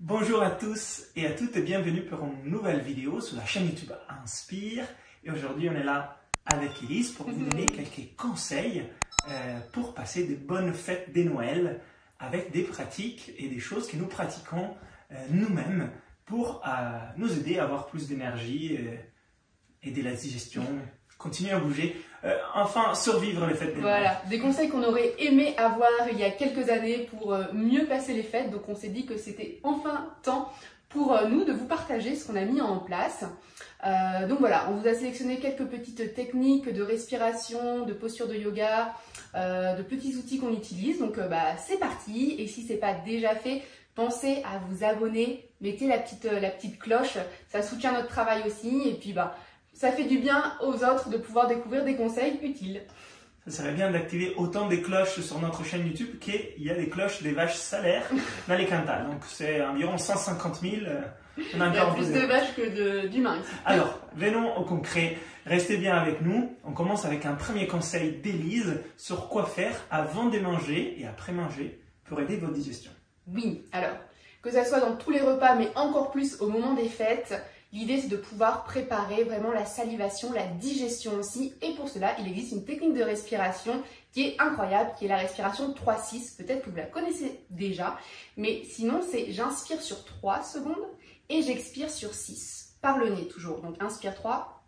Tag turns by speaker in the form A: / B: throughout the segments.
A: Bonjour à tous et à toutes et bienvenue pour une nouvelle vidéo sur la chaîne YouTube Inspire. Et aujourd'hui on est là avec Elise pour vous donner quelques conseils pour passer de bonnes fêtes de Noël avec des pratiques et des choses que nous pratiquons nous-mêmes pour nous aider à avoir plus d'énergie, aider la digestion, continuer à bouger, enfin survivre les fêtes de Noël.
B: Voilà, des conseils qu'on aurait aimé avoir il y a quelques années pour mieux passer les fêtes. Donc on s'est dit que c'était enfin temps pour nous de vous partager ce qu'on a mis en place. Donc voilà, on vous a sélectionné quelques petites techniques de respiration, de posture de yoga, de petits outils qu'on utilise. Donc c'est parti, et si ce n'est pas déjà fait, pensez à vous abonner, mettez la petite cloche, ça soutient notre travail aussi, et puis ça fait du bien aux autres de pouvoir découvrir des conseils utiles.
A: Ça serait bien d'activer autant des cloches sur notre chaîne YouTube qu'il y a des cloches des vaches salaires dans les Cantal. Donc c'est environ 150 000.
B: On a il y a plus de vaches que d'humains ici.
A: Alors, venons au concret. Restez bien avec nous. On commence avec un premier conseil d'Élise sur quoi faire avant de manger et après manger pour aider votre digestion.
B: Oui, alors, que ça soit dans tous les repas, mais encore plus au moment des fêtes, l'idée c'est de pouvoir préparer vraiment la salivation, la digestion aussi. Et pour cela, il existe une technique de respiration qui est incroyable, qui est la respiration 3-6. Peut-être que vous la connaissez déjà, mais sinon c'est j'inspire sur 3 secondes et j'expire sur 6. Par le nez toujours. Donc inspire 3,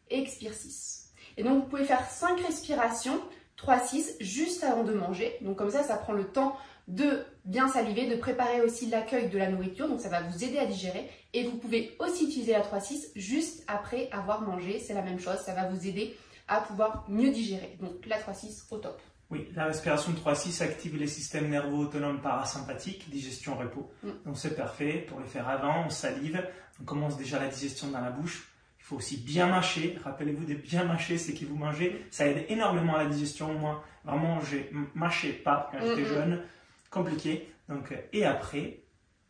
B: expire 6. Et donc vous pouvez faire 5 respirations 3-6 juste avant de manger. Donc comme ça prend le temps de bien saliver, de préparer aussi l'accueil de la nourriture, donc ça va vous aider à digérer. Et vous pouvez aussi utiliser la 3-6 juste après avoir mangé, c'est la même chose, ça va vous aider à pouvoir mieux digérer. Donc la 3-6 au top.
A: Oui, la respiration 3-6 active les systèmes nerveux autonomes parasympathiques, digestion, repos. Donc c'est parfait pour le faire avant, on salive, on commence déjà la digestion dans la bouche. Il faut aussi bien mâcher, rappelez-vous de bien mâcher ce que vous mangez, ça aide énormément à la digestion. Moi, vraiment, je mâchais pas quand j'étais jeune. Compliqué. Donc, et après,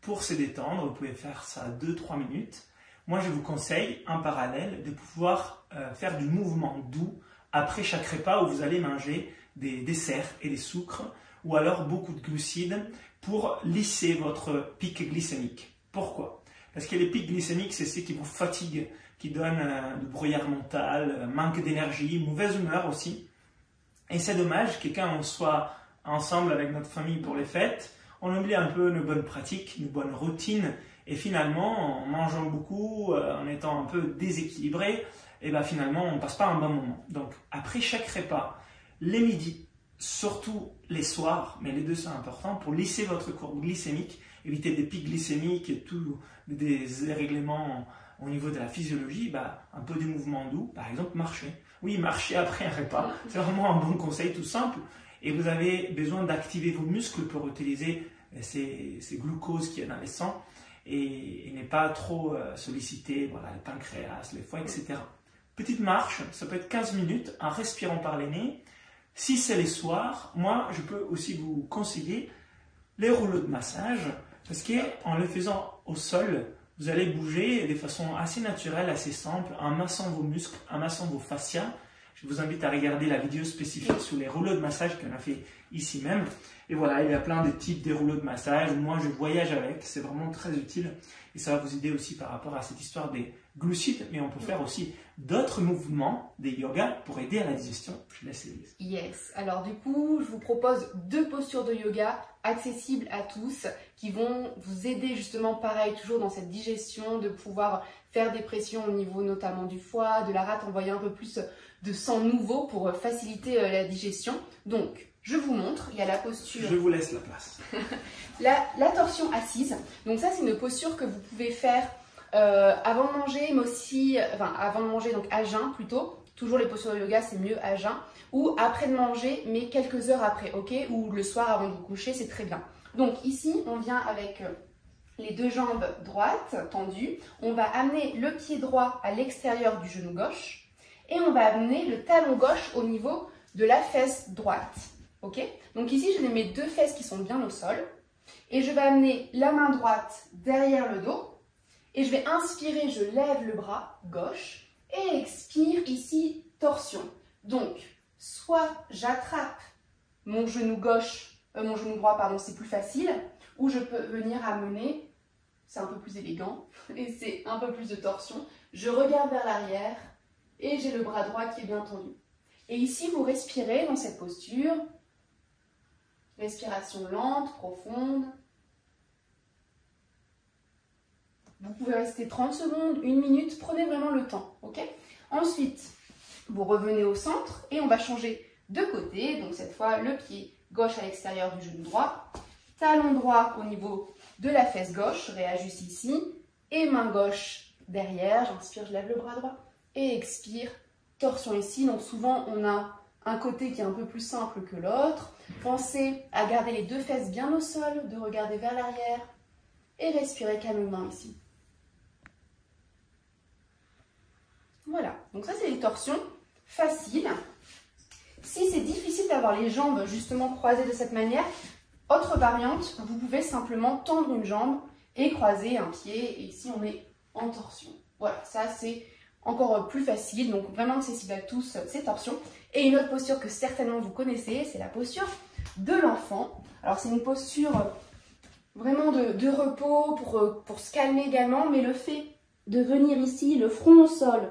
A: pour se détendre, vous pouvez faire ça 2-3 minutes. Moi, je vous conseille en parallèle de pouvoir faire du mouvement doux après chaque repas où vous allez manger des desserts et des sucres ou alors beaucoup de glucides pour lisser votre pic glycémique. Pourquoi? Parce que les pics glycémiques, c'est ce qui vous fatigue, qui donne du brouillard mental, manque d'énergie, mauvaise humeur aussi. Et c'est dommage que quand on soit ensemble avec notre famille pour les fêtes, on oublie un peu nos bonnes pratiques, nos bonnes routines, et finalement, en mangeant beaucoup, en étant un peu déséquilibré, et finalement, on ne passe pas un bon moment. Donc, après chaque repas, les midis, surtout les soirs, mais les deux sont importants, pour lisser votre courbe glycémique, éviter des pics glycémiques et tout, des dérèglements au niveau de la physiologie, un peu de mouvement doux, par exemple marcher. Oui, marcher après un repas, c'est vraiment un bon conseil tout simple. Et vous avez besoin d'activer vos muscles pour utiliser ces glucoses qu'il y a dans le sang et ne pas trop solliciter le pancréas, le foie, etc. Petite marche, ça peut être 15 minutes en respirant par les nez. Si c'est les soirs, moi je peux aussi vous conseiller les rouleaux de massage parce qu'en le faisant au sol, vous allez bouger de façon assez naturelle, assez simple, en massant vos muscles, en massant vos fascias. Je vous invite à regarder la vidéo spécifique sur les rouleaux de massage qu'on a fait ici même. Et voilà, il y a plein de types de rouleaux de massage. Moi, je voyage avec, c'est vraiment très utile. Et ça va vous aider aussi par rapport à cette histoire des glucides. Mais on peut faire aussi d'autres mouvements, des yogas, pour aider à la digestion. Je laisse Elise.
B: Yes, alors du coup, je vous propose 2 postures de yoga accessibles à tous qui vont vous aider justement, pareil, toujours dans cette digestion, de pouvoir faire des pressions au niveau notamment du foie, de la rate, envoyer un peu plus de sang nouveau pour faciliter la digestion. Donc, je vous montre, il y a la posture...
A: Je vous laisse la place.
B: la torsion assise. Donc ça, c'est une posture que vous pouvez faire avant de manger, mais aussi... avant de manger, donc à jeun plutôt. Toujours les postures de yoga, c'est mieux à jeun. Ou après de manger, mais quelques heures après, ok? Ou le soir avant de vous coucher, c'est très bien. Donc ici, on vient avec... les 2 jambes droites tendues. On va amener le pied droit à l'extérieur du genou gauche. Et on va amener le talon gauche au niveau de la fesse droite. Ok? Donc ici, je mets mes 2 fesses qui sont bien au sol. Et je vais amener la main droite derrière le dos. Et je vais inspirer, je lève le bras gauche. Et expire ici, torsion. Donc, soit j'attrape mon genou droit, c'est plus facile. Ou je peux venir amener c'est un peu plus élégant et c'est un peu plus de torsion. Je regarde vers l'arrière et j'ai le bras droit qui est bien tendu. Et ici, vous respirez dans cette posture. Respiration lente, profonde. Vous pouvez rester 30 secondes, 1 minute, prenez vraiment le temps, ok? Ensuite, vous revenez au centre et on va changer de côté. Donc cette fois, le pied gauche à l'extérieur du genou droit, talon droit au niveau de la fesse gauche, réajuste ici, et main gauche derrière, j'inspire, je lève le bras droit, et expire, torsion ici. Donc souvent, on a un côté qui est un peu plus simple que l'autre. Pensez à garder les 2 fesses bien au sol, de regarder vers l'arrière, et respirer calmement ici. Voilà, donc ça c'est des torsions faciles. Si c'est difficile d'avoir les jambes justement croisées de cette manière, autre variante, vous pouvez simplement tendre une jambe et croiser un pied. Et ici on est en torsion. Voilà, ça c'est encore plus facile, donc vraiment accessible à tous ces torsions. Et une autre posture que certainement vous connaissez, c'est la posture de l'enfant. Alors c'est une posture vraiment de repos pour se calmer également, mais le fait de venir ici, le front au sol,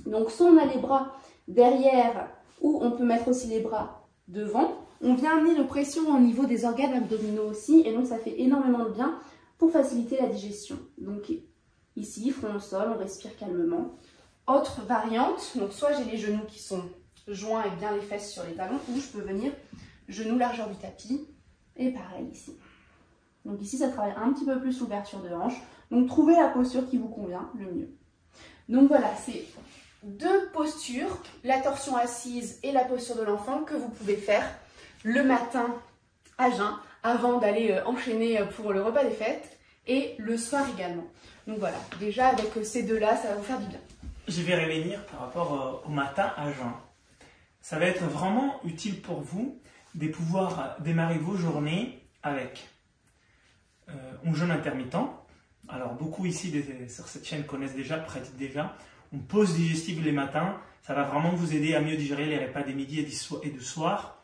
B: donc soit on a les bras derrière ou on peut mettre aussi les bras devant, on vient amener de pression au niveau des organes abdominaux aussi, et donc ça fait énormément de bien pour faciliter la digestion. Donc ici, front au sol, on respire calmement. Autre variante, donc soit j'ai les genoux qui sont joints et bien les fesses sur les talons, ou je peux venir genoux largeur du tapis, et pareil ici. Donc ici, ça travaille un petit peu plus l'ouverture de hanche. Donc trouvez la posture qui vous convient le mieux. Donc voilà, c'est 2 postures, la torsion assise et la posture de l'enfant, que vous pouvez faire le matin à jeun, avant d'aller enchaîner pour le repas des fêtes, et le soir également. Donc voilà, déjà avec ces 2-là, ça va vous faire du bien.
A: Je vais revenir par rapport au matin à jeun. Ça va être vraiment utile pour vous de pouvoir démarrer vos journées avec un jeûne intermittent. Alors beaucoup ici sur cette chaîne connaissent déjà, pratiquent déjà. On pause digestive les matins, ça va vraiment vous aider à mieux digérer les repas des midi et du soir.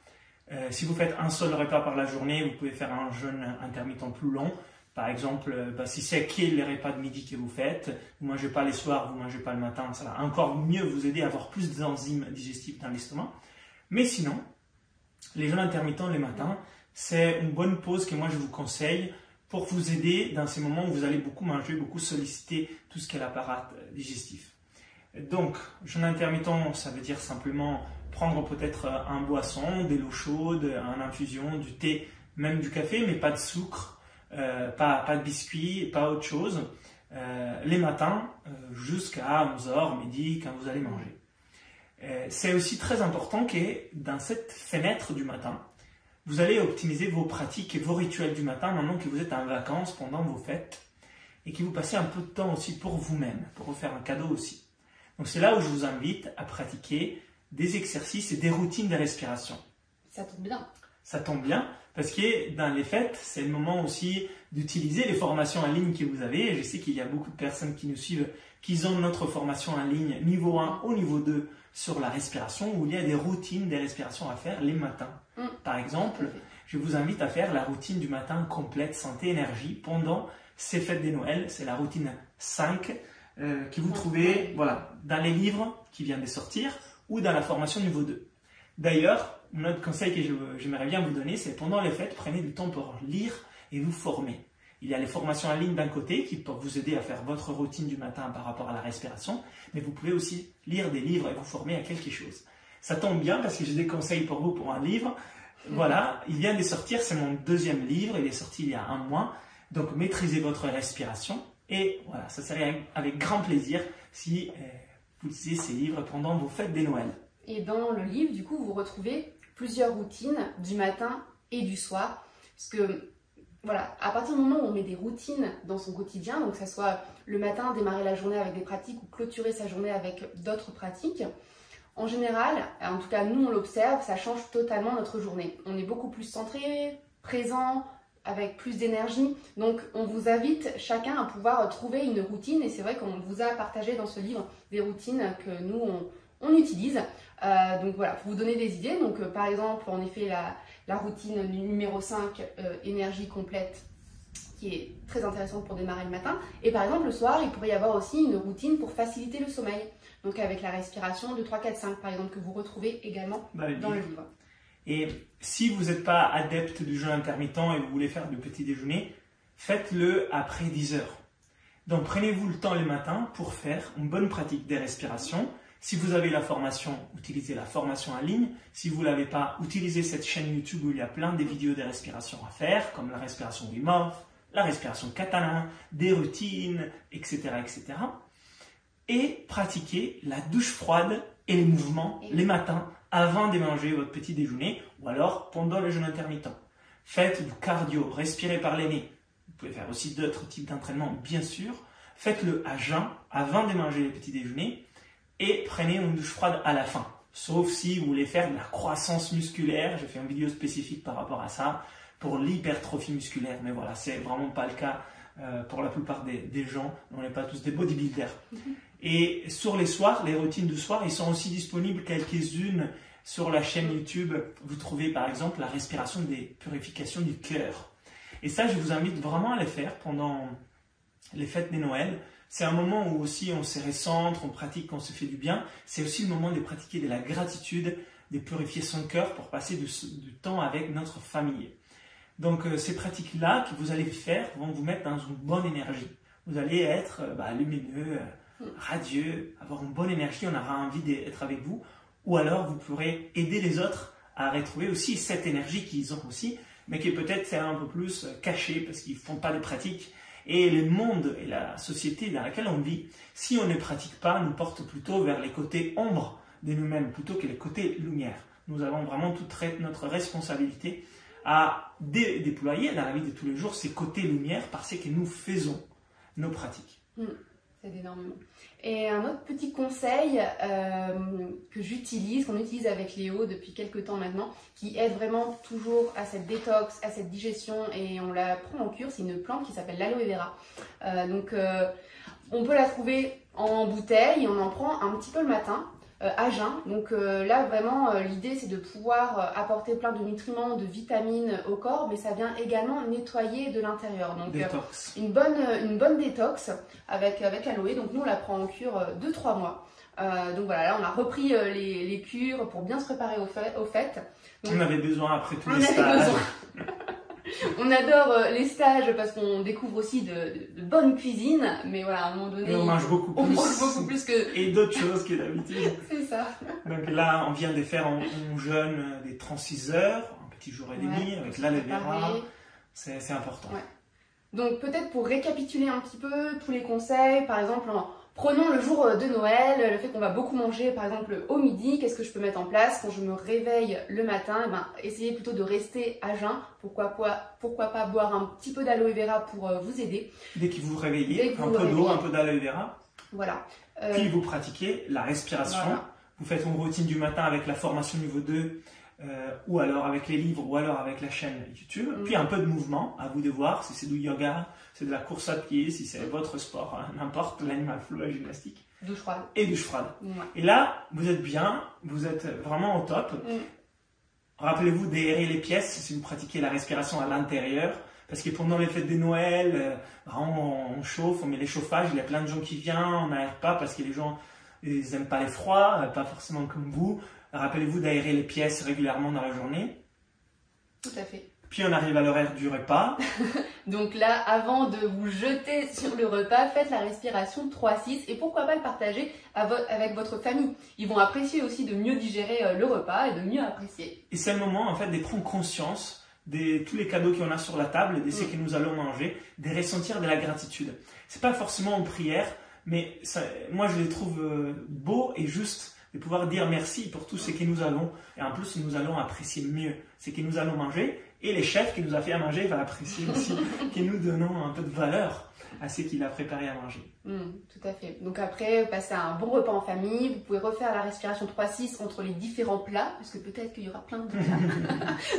A: Si vous faites un seul repas par la journée, vous pouvez faire un jeûne intermittent plus long. Par exemple, si c'est qui les repas de midi que vous faites, vous ne mangez pas les soirs, vous ne mangez pas le matin, ça va encore mieux vous aider à avoir plus d'enzymes digestives dans l'estomac. Mais sinon, les jeûnes intermittents les matins, c'est une bonne pause que moi je vous conseille pour vous aider dans ces moments où vous allez beaucoup manger, beaucoup solliciter tout ce qu'est l'appareil digestif. Donc, jeûne intermittent, ça veut dire simplement prendre peut-être un boisson, de l'eau chaude, une infusion, du thé, même du café, mais pas de sucre, pas de biscuits, pas autre chose, les matins jusqu'à 11h, midi, quand vous allez manger. C'est aussi très important que dans cette fenêtre du matin, vous allez optimiser vos pratiques et vos rituels du matin maintenant que vous êtes en vacances pendant vos fêtes et que vous passez un peu de temps aussi pour vous-même, pour vous faire un cadeau aussi. Donc c'est là où je vous invite à pratiquer des exercices et des routines de respiration.
B: Ça tombe bien.
A: Ça tombe bien parce que dans les fêtes, c'est le moment aussi d'utiliser les formations en ligne que vous avez. Et je sais qu'il y a beaucoup de personnes qui nous suivent, qui ont notre formation en ligne niveau 1 ou niveau 2 sur la respiration, où il y a des routines de respiration à faire les matins. Par exemple, je vous invite à faire la routine du matin complète santé-énergie pendant ces fêtes de Noël. C'est la routine 5 que vous trouvez dans les livres qui viennent de sortir ou dans la formation niveau 2. D'ailleurs, un autre conseil que j'aimerais bien vous donner, c'est pendant les fêtes, prenez du temps pour lire et vous former. Il y a les formations en ligne d'un côté qui peuvent vous aider à faire votre routine du matin par rapport à la respiration, mais vous pouvez aussi lire des livres et vous former à quelque chose. Ça tombe bien parce que j'ai des conseils pour vous pour un livre. Voilà, il vient de sortir, c'est mon 2e livre, il est sorti il y a 1 mois. Donc maîtrisez votre respiration et voilà, ça serait avec grand plaisir si vous lisez ces livres pendant vos fêtes des Noël.
B: Et dans le livre, du coup, vous retrouvez plusieurs routines du matin et du soir. Parce que, voilà, à partir du moment où on met des routines dans son quotidien, donc que ce soit le matin, démarrer la journée avec des pratiques ou clôturer sa journée avec d'autres pratiques, en général, en tout cas nous on l'observe, ça change totalement notre journée. On est beaucoup plus centré, présent, avec plus d'énergie. Donc on vous invite chacun à pouvoir trouver une routine, et c'est vrai qu'on vous a partagé dans ce livre des routines que nous on utilise. Donc voilà, pour vous donner des idées. Donc par exemple, en effet, la routine numéro 5, énergie complète, qui est très intéressante pour démarrer le matin. Et par exemple, le soir, il pourrait y avoir aussi une routine pour faciliter le sommeil. Donc avec la respiration de 3, 4, 5, par exemple, que vous retrouvez également dans le livre.
A: Et si vous n'êtes pas adepte du jeûne intermittent et vous voulez faire du petit déjeuner, faites-le après 10 heures. Donc prenez-vous le temps le matin pour faire une bonne pratique des respirations. Si vous avez la formation, utilisez la formation en ligne. Si vous ne l'avez pas, utilisez cette chaîne YouTube où il y a plein de vidéos de respiration à faire, comme la respiration Wim Hof, la respiration Katana, des routines, etc., etc. Et pratiquez la douche froide et les mouvements les matins avant de manger votre petit déjeuner ou alors pendant le jeûne intermittent. Faites du cardio, respirez par les nez. Vous pouvez faire aussi d'autres types d'entraînement, bien sûr. Faites-le à jeun avant de manger le petit déjeuner et prenez une douche froide à la fin. Sauf si vous voulez faire de la croissance musculaire. J'ai fait une vidéo spécifique par rapport à ça pour l'hypertrophie musculaire. Mais voilà, c'est vraiment pas le cas pour la plupart des gens. On n'est pas tous des bodybuilders. Et sur les soirs, les routines du soir, ils sont aussi disponibles quelques-unes sur la chaîne YouTube. Vous trouvez par exemple la respiration des purifications du cœur. Et ça, je vous invite vraiment à les faire pendant les fêtes de Noël. C'est un moment où aussi on se recentre, on pratique, on se fait du bien. C'est aussi le moment de pratiquer de la gratitude, de purifier son cœur pour passer du temps avec notre famille. Donc ces pratiques-là que vous allez faire vont vous mettre dans une bonne énergie. Vous allez être lumineux, radieux, avoir une bonne énergie, on aura envie d'être avec vous. Ou alors vous pourrez aider les autres à retrouver aussi cette énergie qu'ils ont aussi, mais qui peut-être c'est un peu plus cachée parce qu'ils ne font pas de pratiques. Et le monde et la société dans laquelle on vit, si on ne pratique pas, nous porte plutôt vers les côtés ombres de nous-mêmes plutôt que les côtés lumière. Nous avons vraiment toute notre responsabilité à déployer dans la vie de tous les jours ces côtés lumière parce que nous faisons nos pratiques.
B: C'est énormément. Et un autre petit conseil que j'utilise, qu'on utilise avec Léo depuis quelques temps maintenant, qui aide vraiment toujours à cette détox, à cette digestion, et on la prend en cure, c'est une plante qui s'appelle l'aloe vera. On peut la trouver en bouteille et on en prend un petit peu le matin. À jeun. Donc là vraiment l'idée c'est de pouvoir apporter plein de nutriments, de vitamines au corps, mais ça vient également nettoyer de l'intérieur. Donc une bonne détox avec l'aloe. Donc nous on la prend en cure 2-3 mois. Donc voilà, là on a repris les cures pour bien se préparer aux fêtes. Donc,
A: on avait besoin après tous les stages.
B: On adore les stages parce qu'on découvre aussi de bonne cuisine, mais voilà, à un moment donné,
A: on mange beaucoup
B: plus que...
A: Et d'autres choses que d'habitude.
B: C'est ça.
A: Donc là, on vient de faire en jeûne des 36 heures, un petit jour et demi, avec l'aloe vera. C'est important.
B: Ouais. Donc peut-être pour récapituler un petit peu tous les conseils, par exemple, prenons le jour de Noël, le fait qu'on va beaucoup manger, par exemple, au midi, qu'est-ce que je peux mettre en place quand je me réveille le matin? Essayez plutôt de rester à jeun. Pourquoi pas boire un petit peu d'aloe vera pour vous aider.
A: Dès que vous vous réveillez, un peu d'eau, un peu d'aloe vera.
B: Voilà.
A: Puis vous pratiquez la respiration. Voilà. Vous faites une routine du matin avec la formation niveau 2, ou alors avec les livres, ou alors avec la chaîne YouTube. Puis un peu de mouvement, à vous de voir si c'est du yoga, c'est de la course à pied, si c'est votre sport, n'importe, l'animal flow, la gymnastique.
B: Douche froide.
A: Et douche froide.
B: Ouais.
A: Et là, vous êtes bien, vous êtes vraiment au top. Rappelez-vous d'aérer les pièces si vous pratiquez la respiration à l'intérieur. Parce que pendant les fêtes de Noël, on chauffe, on met les chauffages, il y a plein de gens qui viennent, on n'aère pas parce que les gens ils n'aiment pas les froids, pas forcément comme vous. Rappelez-vous d'aérer les pièces régulièrement dans la journée.
B: Tout à fait.
A: Puis on arrive à l'horaire du repas.
B: Donc là, avant de vous jeter sur le repas, faites la respiration 3-6 et pourquoi pas le partager avec votre famille. Ils vont apprécier aussi de mieux digérer le repas et de mieux apprécier.
A: Et c'est le moment en fait de prendre conscience de tous les cadeaux qu'on a sur la table, de ce que nous allons manger, de ressentir de la gratitude. C'est pas forcément une prière, mais ça, moi je les trouve beaux et justes de pouvoir dire merci pour tout ce que nous avons. Et en plus, nous allons apprécier mieux ce que nous allons manger. Et les chefs qui nous a fait à manger vont apprécier aussi que nous donnons un peu de valeur à ce qu'il a préparé à manger.
B: Tout à fait. Donc après, passez un bon repas en famille. Vous pouvez refaire la respiration 3-6 entre les différents plats, parce que peut-être qu'il y aura plein de plats.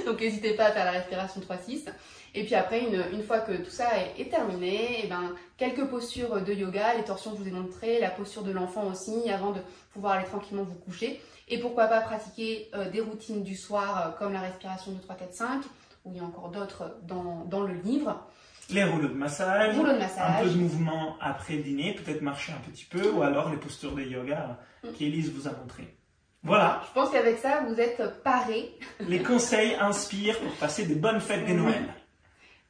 B: Donc n'hésitez pas à faire la respiration 3-6. Et puis après, une fois que tout ça est terminé, quelques postures de yoga, les torsions que je vous ai montrées, la posture de l'enfant aussi, avant de pouvoir aller tranquillement vous coucher. Et pourquoi pas pratiquer des routines du soir, comme la respiration de 3-4-5, où il y a encore d'autres dans le livre.
A: Les rouleaux de massage,
B: Rouleaux de
A: un
B: massage.
A: peu de mouvement après le dîner, peut-être marcher un petit peu, ou alors les postures de yoga qu'Élise vous a montrées. Voilà,
B: Je pense qu'avec ça, vous êtes parés.
A: les conseils inspirent pour passer des bonnes fêtes de Noël.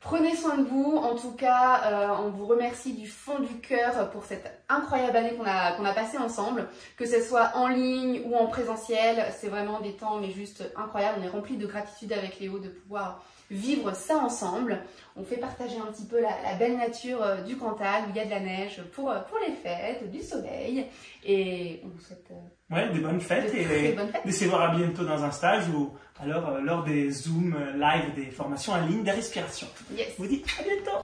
B: Prenez soin de vous. En tout cas, on vous remercie du fond du cœur pour cette incroyable année qu'on a passée ensemble. Que ce soit en ligne ou en présentiel, c'est vraiment des temps mais juste incroyables. On est rempli de gratitude avec Léo de pouvoir vivre ça ensemble. On fait partager un petit peu la belle nature du Cantal où il y a de la neige pour les fêtes, du soleil. Et on vous souhaite
A: Ouais, des bonnes fêtes
B: de
A: et
B: très bonnes fêtes.
A: de se voir à bientôt dans un stage ou alors lors des Zoom live, des formations en ligne des respirations.
B: Yes.
A: Je vous dis à bientôt.